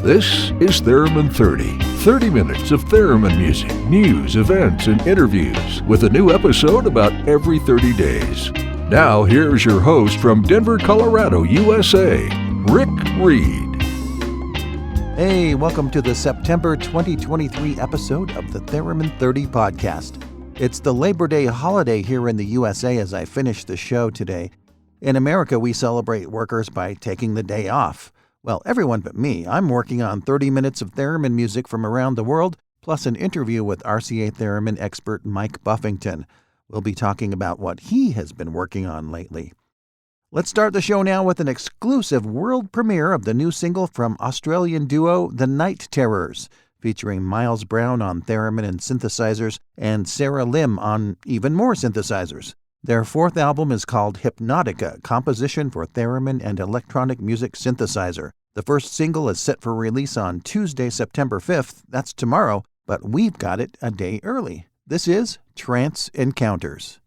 This is Theremin 30. 30 minutes of Theremin music, news, events, and interviews with a new episode about every 30 days. Now, here's your host from Denver, Colorado, USA, Rick Reid. Hey, welcome to the September 2023 episode of the Theremin 30 podcast. It's the Labor Day holiday here in the USA as I finish the show today. In America, we celebrate workers by taking the day off. Well, everyone but me. I'm working on 30 minutes of Theremin music from around the world, plus an interview with RCA Theremin expert Mike Buffington. We'll be talking about what he has been working on lately. Let's start the show now with an exclusive world premiere of the new single from Australian duo The Night Terrors, featuring Miles Brown on theremin and synthesizers and Sarah Lim on even more synthesizers. Their fourth album is called Hypnotica, Composition for Theremin and Electronic Music Synthesizer. The first single is set for release on Tuesday, September 5th. That's tomorrow, but we've got it a day early. This is Trance Encounters.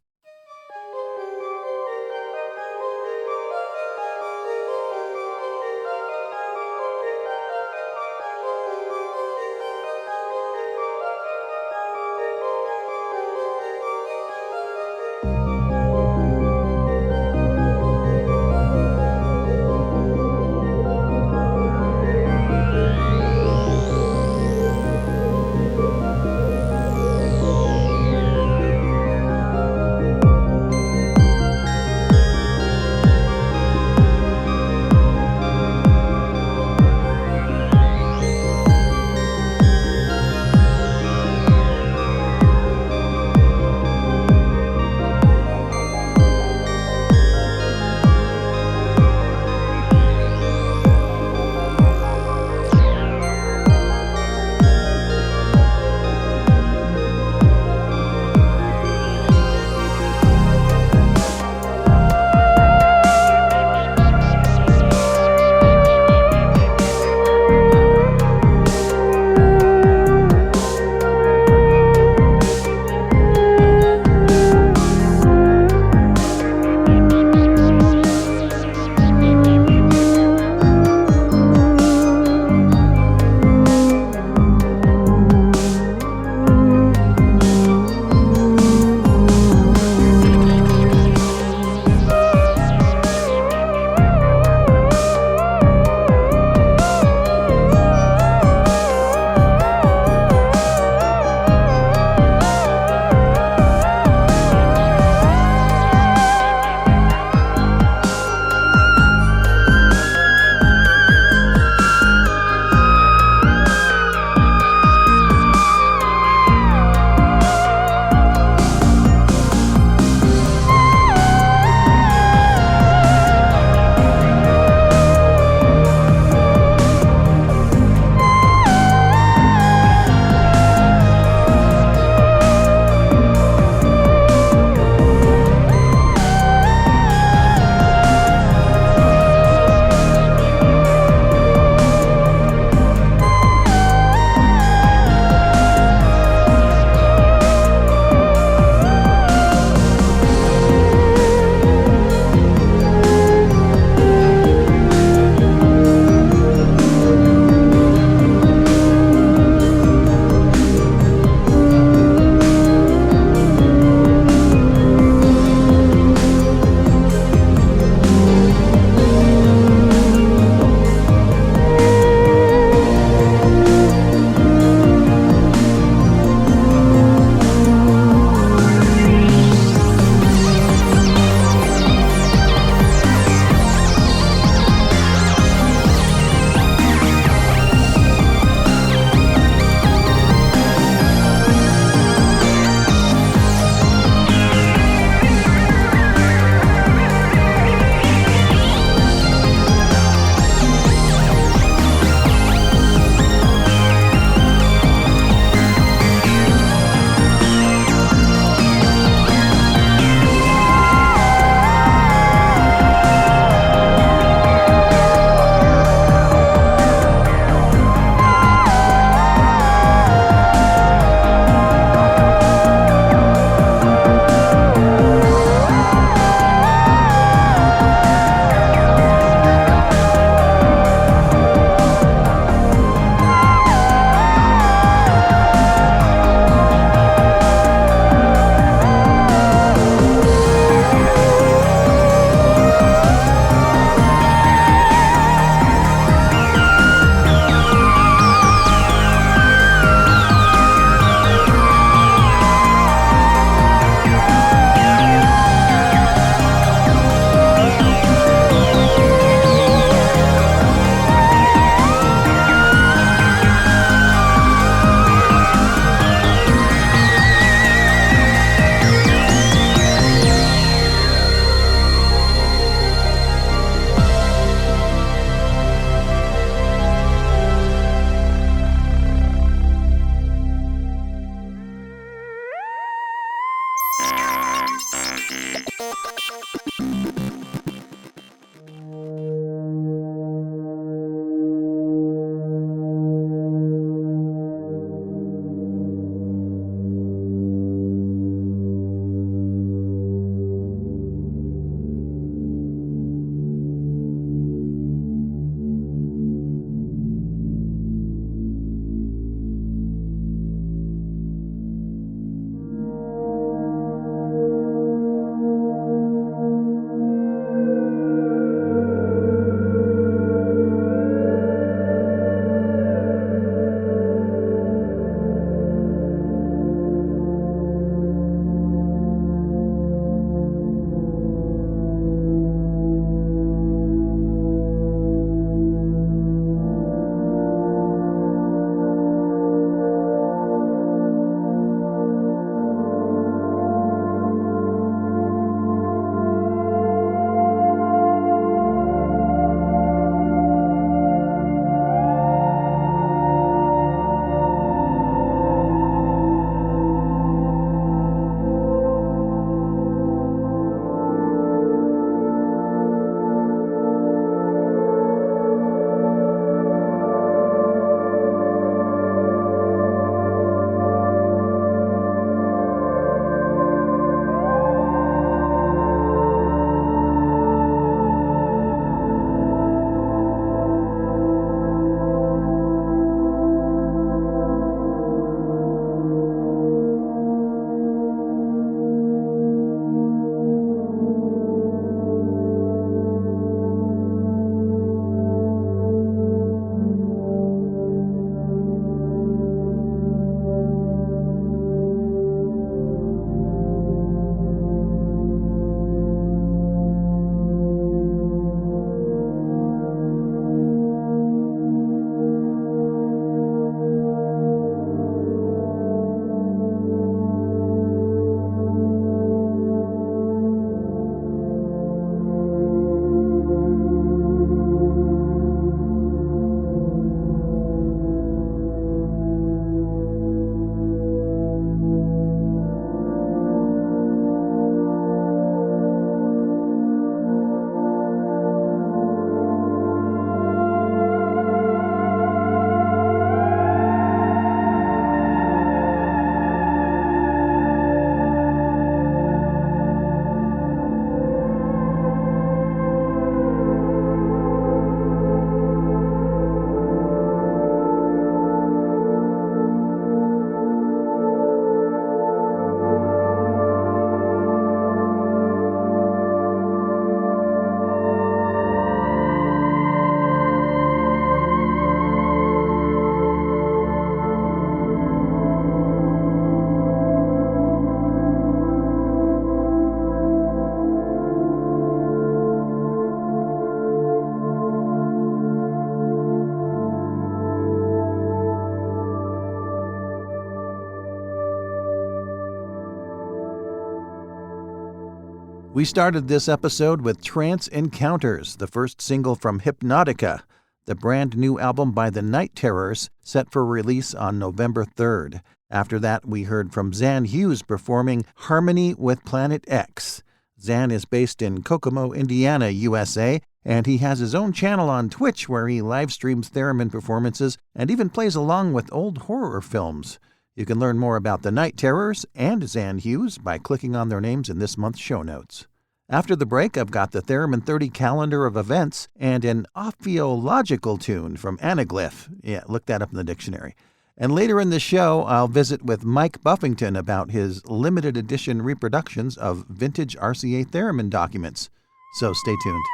We started this episode with Trance Encounters, the first single from Hypnotica, the brand new album by the Night Terrors, set for release on November 3rd. After that, we heard from Zan Hughes performing Harmony with Planet X. Zan is based in Kokomo, Indiana, USA, and he has his own channel on Twitch where he live streams Theremin performances and even plays along with old horror films. You can learn more about the Night Terrors and Zan Hughes by clicking on their names in this month's show notes. After the break, I've got the Theremin 30 calendar of events and an ophiological tune from Anaglyph. Yeah, look that up in the dictionary. And later in the show, I'll visit with Mike Buffington about his limited edition reproductions of vintage RCA Theremin documents. So stay tuned.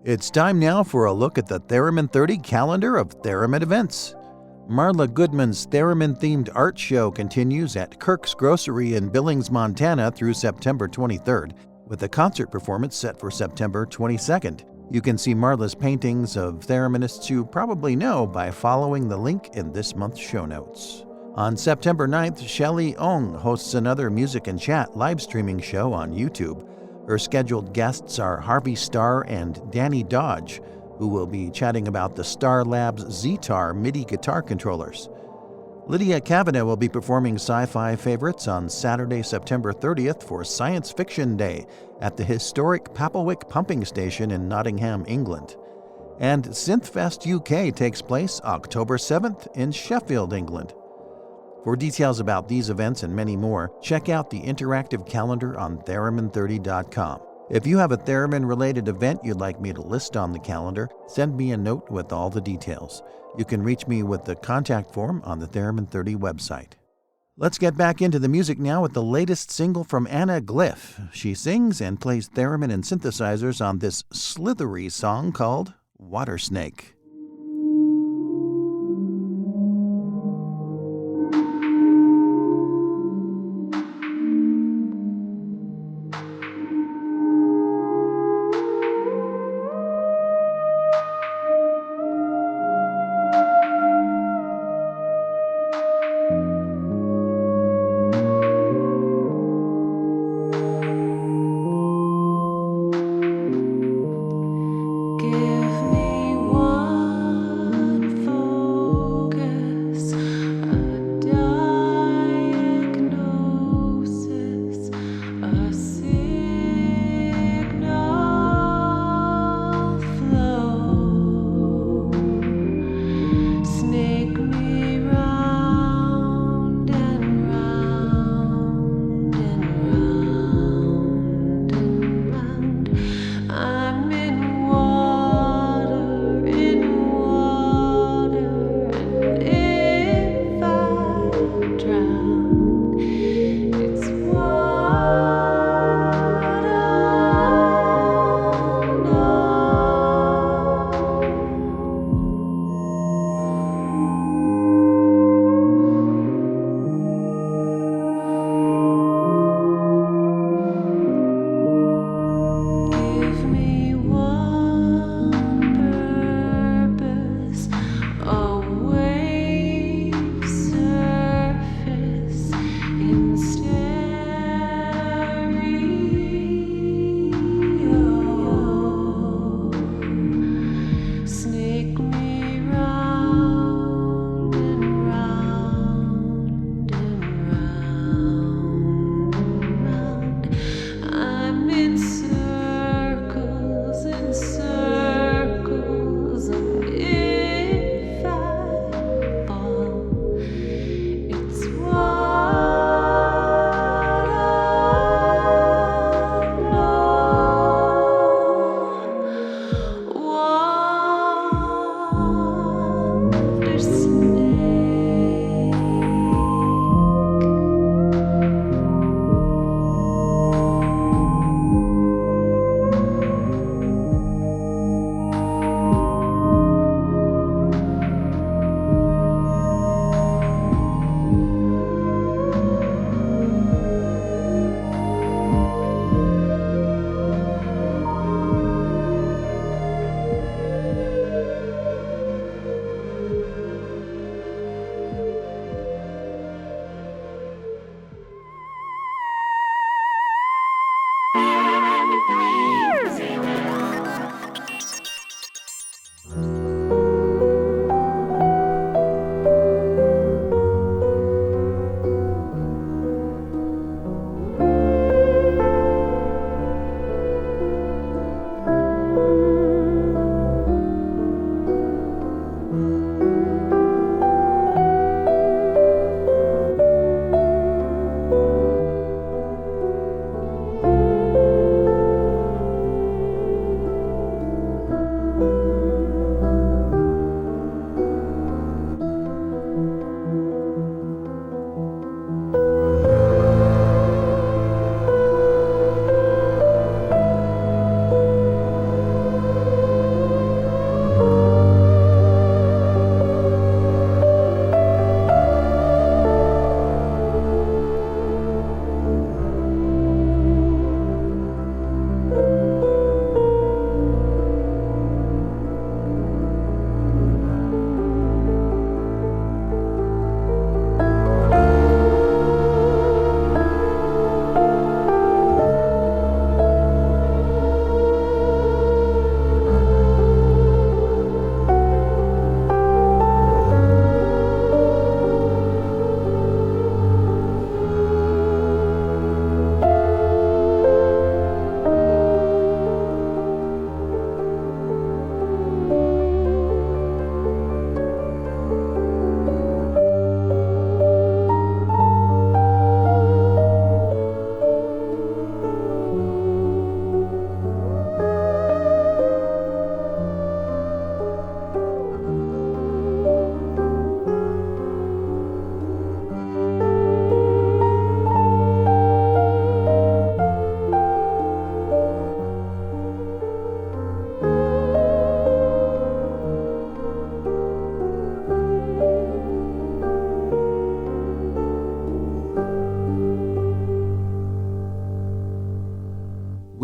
It's time now for a look at the Theremin 30 calendar of Theremin events. Marla Goodman's Theremin-themed art show continues at Kirk's Grocery in Billings, Montana through September 23rd, with a concert performance set for September 22nd. You can see Marla's paintings of Thereminists you probably know by following the link in this month's show notes. On September 9th, Shelley Ong hosts another music and chat live streaming show on YouTube. Her scheduled guests are Harvey Starr and Danny Dodge, who will be chatting about the Star Labs Zetar MIDI guitar controllers. Lydia Kavanaugh will be performing sci-fi favorites on Saturday, September 30th for Science Fiction Day at the historic Papelwick Pumping Station in Nottingham, England. And Synthfest UK takes place October 7th in Sheffield, England. For details about these events and many more, check out the interactive calendar on Theremin30.com. If you have a Theremin-related event you'd like me to list on the calendar, send me a note with all the details. You can reach me with the contact form on the Theremin 30 website. Let's get back into the music now with the latest single from Anaglyph. She sings and plays Theremin and synthesizers on this slithery song called Water Snake. Give me one.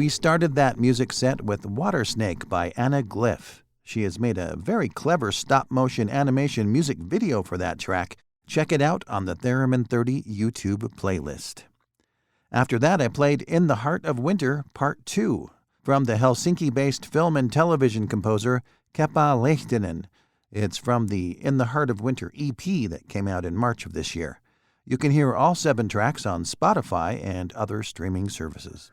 We started that music set with Water Snake by Anna Glyph. She has made a very clever stop-motion animation music video for that track. Check it out on the Theremin 30 YouTube playlist. After that, I played In the Heart of Winter Part 2 from the Helsinki-based film and television composer Keppa Lehtinen. It's from the In the Heart of Winter EP that came out in March of this year. You can hear all 7 tracks on Spotify and other streaming services.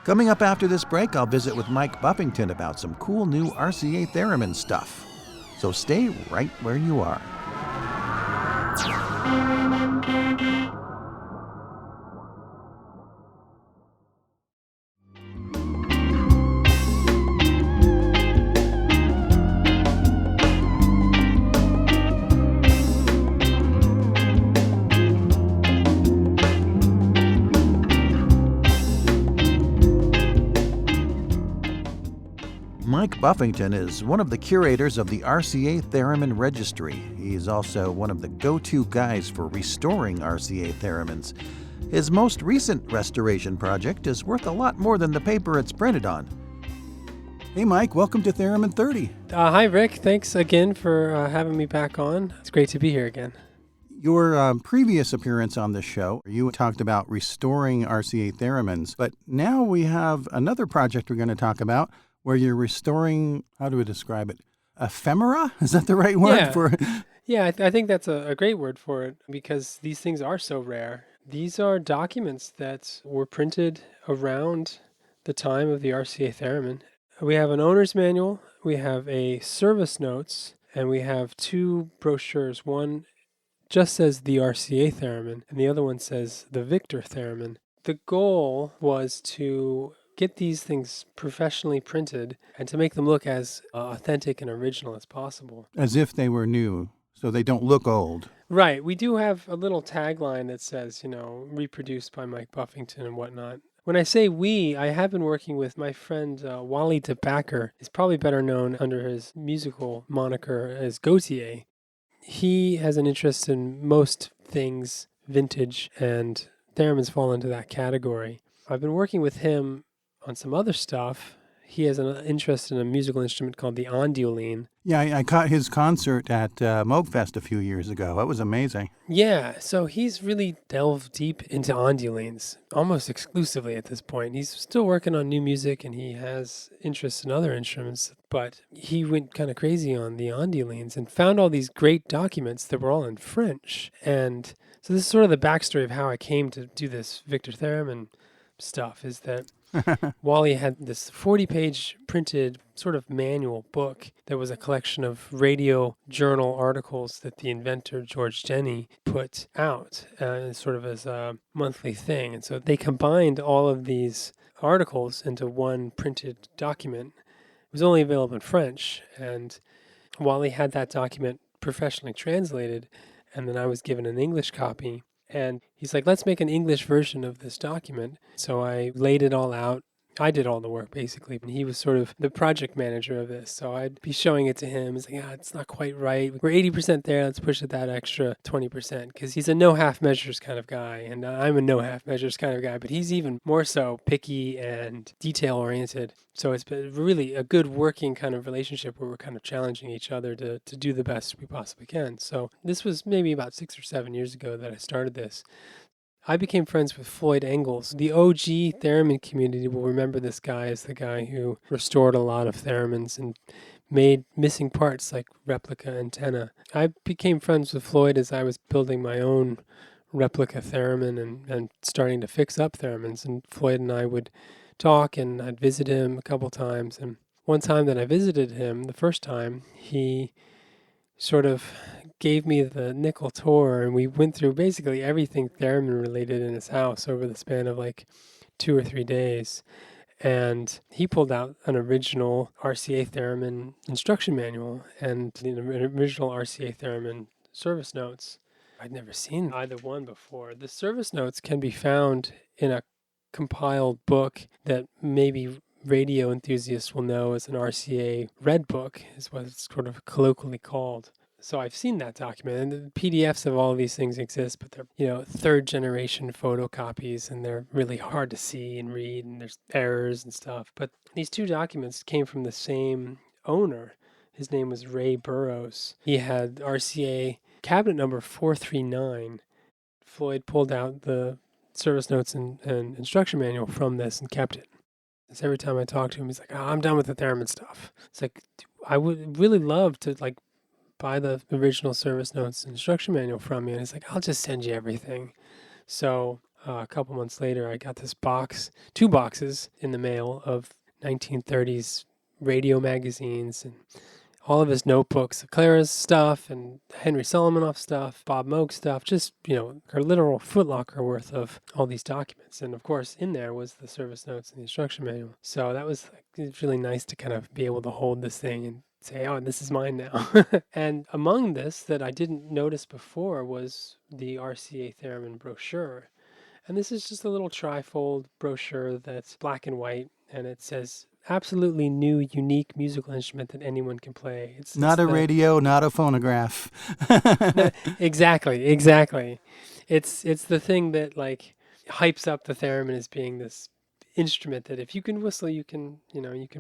Coming up after this break, I'll visit with Mike Buffington about some cool new RCA Theremin stuff. So stay right where you are. Mike Buffington is one of the curators of the RCA Theremin Registry. He's also one of the go-to guys for restoring RCA Theremins. His most recent restoration project is worth a lot more than the paper it's printed on. Hey Mike, welcome to Theremin 30. Hi Rick, thanks again for having me back on. It's great to be here again. Your previous appearance on the show, you talked about restoring RCA Theremins, but now we have another project we're going to talk about where you're restoring, how do we describe it? Ephemera? Is that the right word for it? Yeah, I think that's a great word for it because these things are so rare. These are documents that were printed around the time of the RCA Theremin. We have an owner's manual, we have a service notes, and we have 2 brochures. One just says the RCA Theremin, and the other one says the Victor Theremin. The goal was to get these things professionally printed and to make them look as authentic and original as possible. As if they were new, so they don't look old. Right. We do have a little tagline that says, reproduced by Mike Buffington and whatnot. When I say we, I have been working with my friend Wally de Backer. He's probably better known under his musical moniker as Gautier. He has an interest in most things vintage, and Theremins fall into that category. I've been working with him on some other stuff. He has an interest in a musical instrument called the onduline. Yeah, I caught his concert at Moogfest a few years ago. That was amazing. Yeah, so he's really delved deep into ondulines, almost exclusively at this point. He's still working on new music and he has interests in other instruments, but he went kind of crazy on the ondulines and found all these great documents that were all in French. And so this is sort of the backstory of how I came to do this Victor Theremin stuff, is that Wally had this 40-page printed sort of manual book that was a collection of radio journal articles that the inventor George Denny put out sort of as a monthly thing. And so they combined all of these articles into one printed document. It was only available in French, and Wally had that document professionally translated, and then I was given an English copy. And he's like, let's make an English version of this document. So I laid it all out. I did all the work, basically. And he was sort of the project manager of this. So I'd be showing it to him. He's like, it's not quite right. We're 80% there. Let's push it that extra 20%. Because he's a no half measures kind of guy. And I'm a no half measures kind of guy. But he's even more so picky and detail oriented. So it's been really a good working kind of relationship where we're kind of challenging each other to do the best we possibly can. So this was maybe about 6 or 7 years ago that I started this. I became friends with Floyd Engels. The OG Theremin community will remember this guy as the guy who restored a lot of Theremins and made missing parts like replica antenna. I became friends with Floyd as I was building my own replica Theremin and starting to fix up Theremins. And Floyd and I would talk, and I'd visit him a couple times. And one time that I visited him, the first time, he sort of gave me the nickel tour, and we went through basically everything Theremin related in his house over the span of like 2 or 3 days. And he pulled out an original RCA Theremin instruction manual and an original RCA Theremin service notes. I'd never seen either one before. The service notes can be found in a compiled book that maybe radio enthusiasts will know as an RCA Red Book, is what it's sort of colloquially called. So I've seen that document, and the PDFs of all of these things exist, but they're, third generation photocopies, and they're really hard to see and read, and there's errors and stuff. But these two documents came from the same owner. His name was Ray Burrows. He had RCA cabinet number 439. Floyd pulled out the service notes and instruction manual from this and kept it. So every time I talk to him, he's like, I'm done with the Theremin stuff. It's like, I would really love to buy the original service notes and instruction manual from you. And he's like, I'll just send you everything. So a couple months later, I got this two boxes in the mail of 1930s radio magazines and all of his notebooks, Clara's stuff and Henry Solomanoff stuff, Bob Moog stuff, just, a literal footlocker worth of all these documents. And of course, in there was the service notes and the instruction manual. So that was really nice to kind of be able to hold this thing and say, oh, this is mine now. And among this that I didn't notice before was the RCA Theremin brochure. And this is just a little trifold brochure that's black and white, and it says, absolutely new, unique musical instrument that anyone can play. It's not a radio, not a phonograph. Exactly. It's the thing that hypes up the theremin as being this instrument that if you can whistle, you can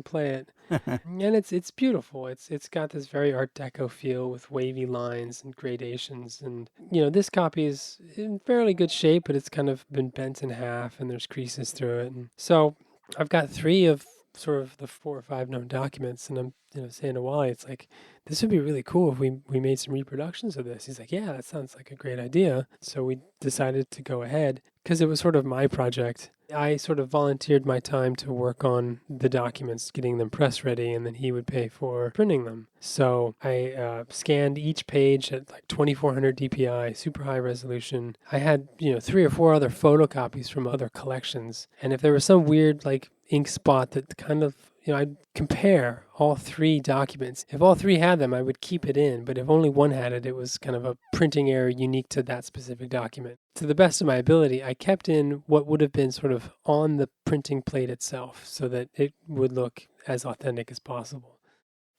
play it. And it's beautiful. It's got this very Art Deco feel with wavy lines and gradations. And this copy is in fairly good shape, but it's kind of been bent in half and there's creases through it. And so I've got 3 of sort of the 4 or 5 known documents, and I'm saying to Wally, it's like, this would be really cool if we made some reproductions of this. He's like, yeah, that sounds like a great idea. So we decided to go ahead because it was sort of my project. I sort of volunteered my time to work on the documents, getting them press ready, and then he would pay for printing them. So I scanned each page at 2400 DPI, super high resolution. I had 3 or 4 other photocopies from other collections, and if there was some weird ink spot that kind of I'd compare all 3 documents. If all 3 had them, I would keep it in, but if only one had it, it was kind of a printing error unique to that specific document. To the best of my ability, I kept in what would have been sort of on the printing plate itself so that it would look as authentic as possible.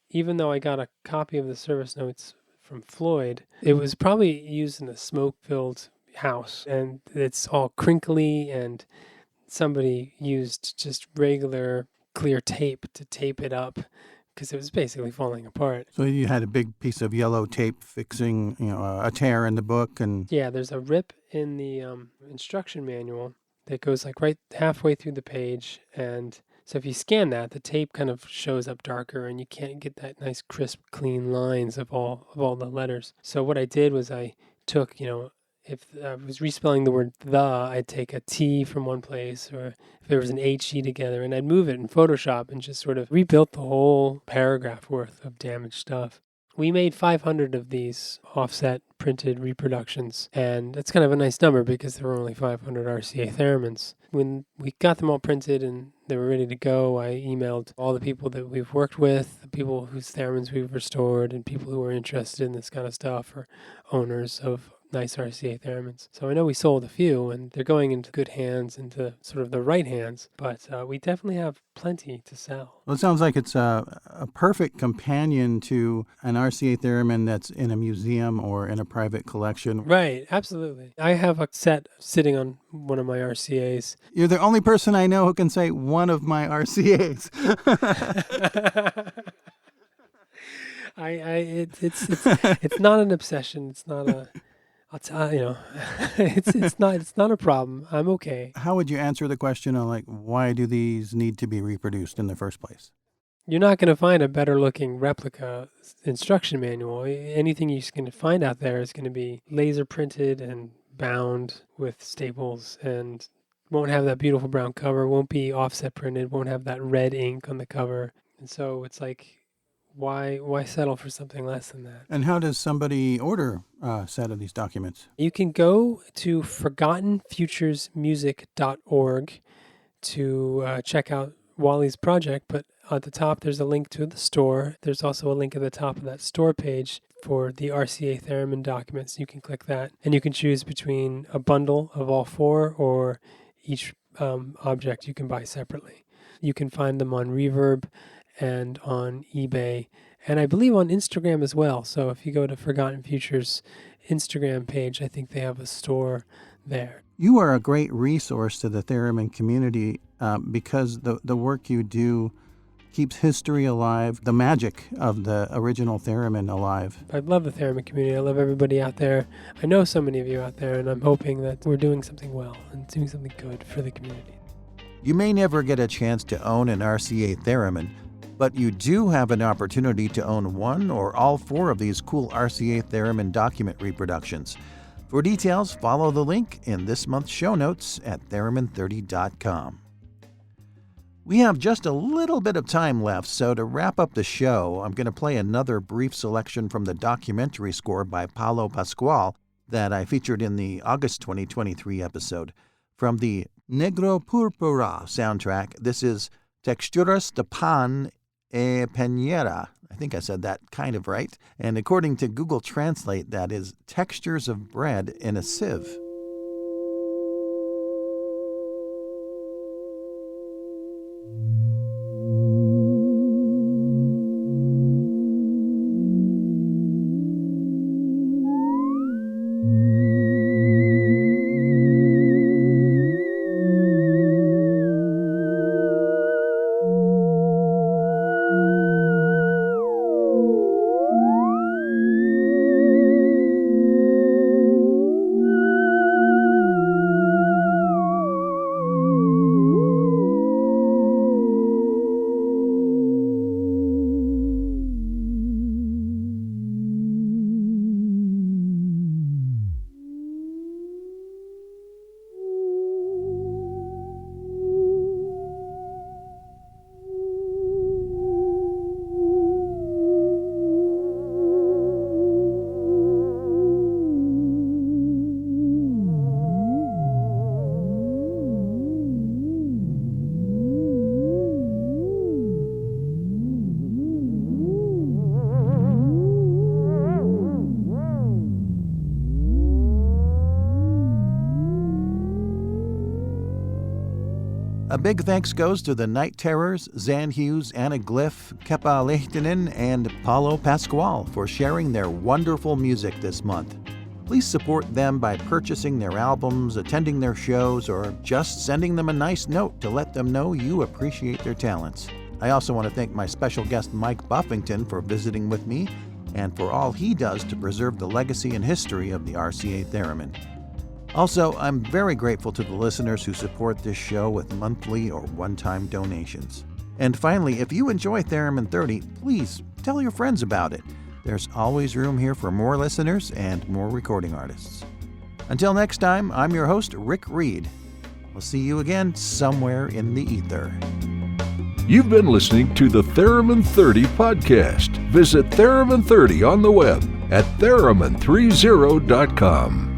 Even though I got a copy of the service notes from Floyd, it was probably used in a smoke-filled house, and it's all crinkly, and somebody used just regular clear tape to tape it up because it was basically falling apart. So you had a big piece of yellow tape fixing, a tear in the book, and yeah, there's a rip in the instruction manual that goes right halfway through the page, and so if you scan that, the tape kind of shows up darker, and you can't get that nice crisp, clean lines of all the letters. So what I did was I took, if I was respelling the word the, I'd take a T from one place, or if there was an HE together, and I'd move it in Photoshop and just sort of rebuilt the whole paragraph worth of damaged stuff. We made 500 of these offset printed reproductions, and that's kind of a nice number because there were only 500 RCA Theremins. When we got them all printed and they were ready to go, I emailed all the people that we've worked with, the people whose Theremins we've restored, and people who are interested in this kind of stuff, or owners of nice RCA Theremins. So I know we sold a few, and they're going into good hands, into sort of the right hands, but we definitely have plenty to sell. Well, it sounds like it's a perfect companion to an RCA Theremin that's in a museum or in a private collection. Right, absolutely. I have a set sitting on one of my RCAs. You're the only person I know who can say one of my RCAs. It's not an obsession. It's not a... I'll tell it's not a problem. I'm okay. How would you answer the question on why do these need to be reproduced in the first place? You're not going to find a better looking replica instruction manual. Anything you can find out there is going to be laser printed and bound with staples, and won't have that beautiful brown cover, won't be offset printed, won't have that red ink on the cover. And so it's why settle for something less than that? And how does somebody order a set of these documents? You can go to forgottenfuturesmusic.org to check out Wally's project, but at the top there's a link to the store. There's also a link at the top of that store page for the RCA Theremin documents. You can click that, and you can choose between a bundle of all 4 or each object you can buy separately. You can find them on Reverb and on eBay, and I believe on Instagram as well. So if you go to Forgotten Futures Instagram page, I think they have a store there. You are a great resource to the Theremin community because the work you do keeps history alive, the magic of the original Theremin alive. I love the Theremin community. I love everybody out there. I know so many of you out there, and I'm hoping that we're doing something well and doing something good for the community. You may never get a chance to own an RCA Theremin, but you do have an opportunity to own one or all four of these cool RCA Theremin document reproductions. For details, follow the link in this month's show notes at theremin30.com. We have just a little bit of time left, so to wrap up the show, I'm going to play another brief selection from the documentary score by Paolo Pasquale that I featured in the August 2023 episode. From the Negro Purpura soundtrack, this is Texturas de Pan e Peñera. I think I said that kind of right. And according to Google Translate, that is textures of bread in a sieve. A big thanks goes to the Night Terrors, Zan Hughes, Anna Glyph, Kepa Lehtinen, and Paolo Pasquale for sharing their wonderful music this month. Please support them by purchasing their albums, attending their shows, or just sending them a nice note to let them know you appreciate their talents. I also want to thank my special guest Mike Buffington for visiting with me and for all he does to preserve the legacy and history of the RCA Theremin. Also, I'm very grateful to the listeners who support this show with monthly or one-time donations. And finally, if you enjoy Theremin 30, please tell your friends about it. There's always room here for more listeners and more recording artists. Until next time, I'm your host, Rick Reid. We'll see you again somewhere in the ether. You've been listening to the Theremin 30 podcast. Visit Theremin 30 on the web at theremin30.com.